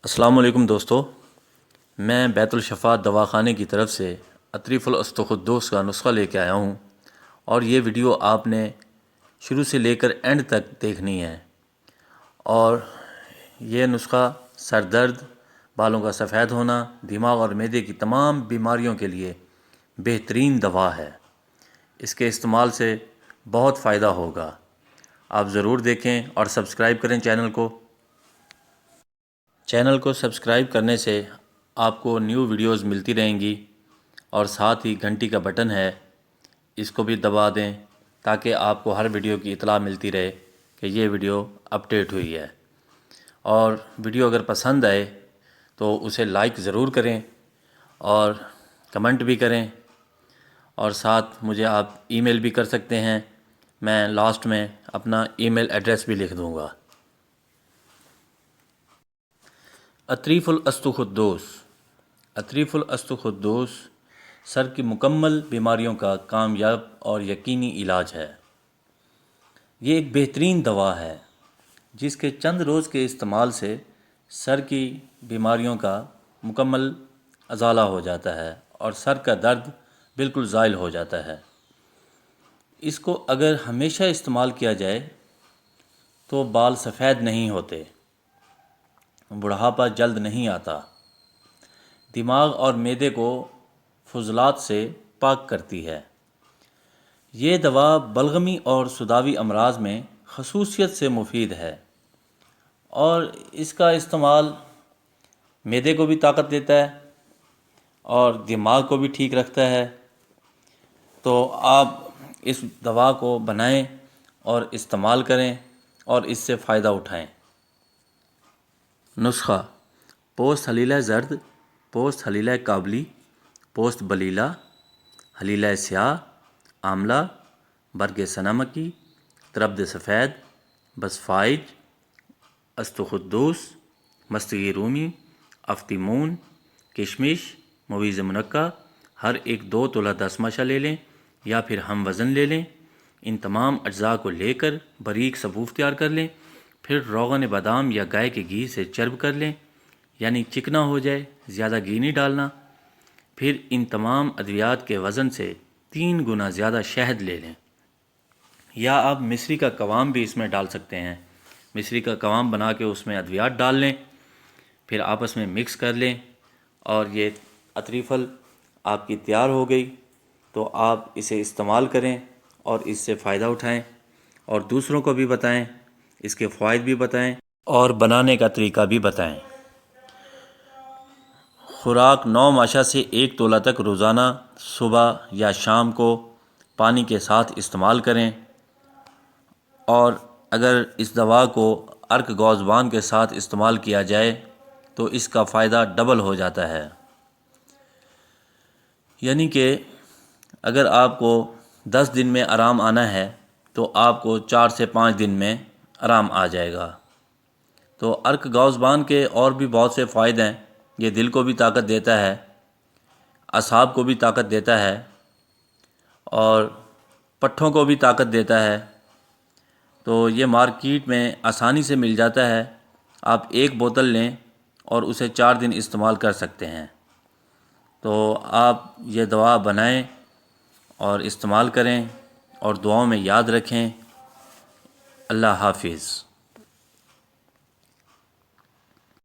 السلام علیکم دوستو، میں بیت الشفا دواخانے کی طرف سے اطریف الاستخدوس کا نسخہ لے کے آیا ہوں، اور یہ ویڈیو آپ نے شروع سے لے کر اینڈ تک دیکھنی ہے۔ اور یہ نسخہ سر درد، بالوں کا سفید ہونا، دماغ اور معدے کی تمام بیماریوں کے لیے بہترین دوا ہے۔ اس کے استعمال سے بہت فائدہ ہوگا۔ آپ ضرور دیکھیں اور سبسکرائب کریں چینل کو سبسکرائب کرنے سے آپ کو نیو ویڈیوز ملتی رہیں گی، اور ساتھ ہی گھنٹی کا بٹن ہے، اس کو بھی دبا دیں تاکہ آپ کو ہر ویڈیو کی اطلاع ملتی رہے کہ یہ ویڈیو اپڈیٹ ہوئی ہے۔ اور ویڈیو اگر پسند آئے تو اسے لائک ضرور کریں اور کمنٹ بھی کریں، اور ساتھ مجھے آپ ای میل بھی کر سکتے ہیں۔ میں لاسٹ میں اپنا ای میل ایڈریس بھی لکھ دوں گا۔ اطریف الاستخدوس۔ اطریف الاستخدوس سر کی مکمل بیماریوں کا کامیاب اور یقینی علاج ہے۔ یہ ایک بہترین دوا ہے جس کے چند روز کے استعمال سے سر کی بیماریوں کا مکمل ازالہ ہو جاتا ہے اور سر کا درد بالکل زائل ہو جاتا ہے۔ اس کو اگر ہمیشہ استعمال کیا جائے تو بال سفید نہیں ہوتے، بڑھاپا جلد نہیں آتا، دماغ اور معدے کو فضلات سے پاک کرتی ہے۔ یہ دوا بلغمی اور صداوی امراض میں خصوصیت سے مفید ہے، اور اس کا استعمال معدے کو بھی طاقت دیتا ہے اور دماغ کو بھی ٹھیک رکھتا ہے۔ تو آپ اس دوا کو بنائیں اور استعمال کریں اور اس سے فائدہ اٹھائیں۔ نسخہ: پوست حلیلہ زرد، پوست حلیلہ کابلی، پوست بلیلہ، حلیلہ سیاہ، آملہ، برگ سنامکی، تربد سفید، بسفائج، استخدوس، مستگی رومی، افتیمون، کشمش، مویز منقع۔ ہر ایک 2 تولہ 10 ماشا لے لیں یا پھر ہم وزن لے لیں۔ ان تمام اجزاء کو لے کر باریک صفوف تیار کر لیں، پھر روغن بادام یا گائے کے گھی سے چرب کر لیں، یعنی چکنا ہو جائے، زیادہ گھی نہیں ڈالنا۔ پھر ان تمام ادویات کے وزن سے 3 گنا زیادہ شہد لے لیں، یا آپ مصری کا قوام بھی اس میں ڈال سکتے ہیں۔ مصری کا قوام بنا کے اس میں ادویات ڈال لیں، پھر آپس میں مکس کر لیں، اور یہ اطریفل آپ کی تیار ہو گئی۔ تو آپ اسے استعمال کریں اور اس سے فائدہ اٹھائیں، اور دوسروں کو بھی بتائیں، اس کے فوائد بھی بتائیں اور بنانے کا طریقہ بھی بتائیں۔ خوراک 9 ماشا سے 1 تولہ تک روزانہ صبح یا شام کو پانی کے ساتھ استعمال کریں، اور اگر اس دوا کو ارک گوزبان کے ساتھ استعمال کیا جائے تو اس کا فائدہ ڈبل ہو جاتا ہے۔ یعنی کہ اگر آپ کو 10 دن میں آرام آنا ہے تو آپ کو 4 سے 5 دن میں آرام آ جائے گا۔ تو ارک گوزبان کے اور بھی بہت سے فوائد ہیں۔ یہ دل کو بھی طاقت دیتا ہے، اعصاب کو بھی طاقت دیتا ہے، اور پٹھوں کو بھی طاقت دیتا ہے۔ تو یہ مارکیٹ میں آسانی سے مل جاتا ہے۔ آپ 1 بوتل لیں اور اسے 4 دن استعمال کر سکتے ہیں۔ تو آپ یہ دوا بنائیں اور استعمال کریں، اور دعاؤں میں یاد رکھیں۔ اللہ حافظ۔